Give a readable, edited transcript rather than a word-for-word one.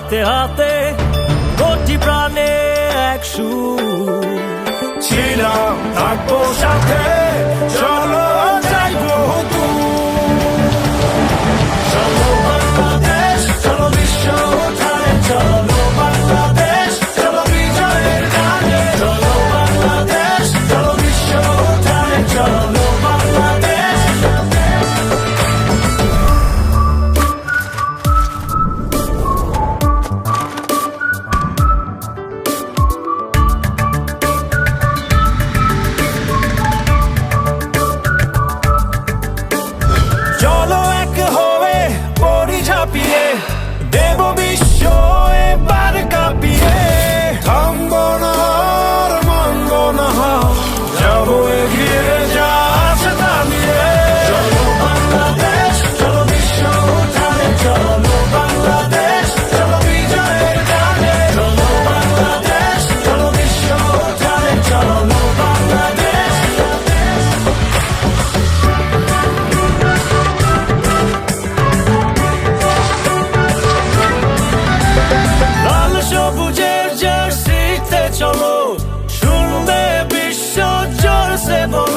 হাতে হাতে কোটি প্রাণে এক সুর। ছিলাম থাকবো সাথে, চলো যাইবো দূর। চলো বাংলাদেশ, চলো বিশ্ব উঠানে, চলো বাংলাদেশ, চলো বিজয়ের গানে। চলো বাংলাদেশ, চলো বিশ্ব উঠানে, চলো বাংলাদেশ। চলো এক হয়ে পড়ি ঝাঁপিয়ে, দেব বিশ্ব এবার কাঁপিয়ে। থামবো না আর মানবো না হার, যাবো এগিয়ে যা আছে তা নিয়ে। চলো বাংলাদেশ, চলো বিশ্ব উঠানে, চলো বাংলাদেশ, চলো বিজয়ের গানে। চলো বাংলাদেশ, চলো বিশ্ব উঠানে, চলো বাংলাদেশ। লাল সবুজের জার্সিতে চলো, শুনবে বিশ্ব জোরসে বলো।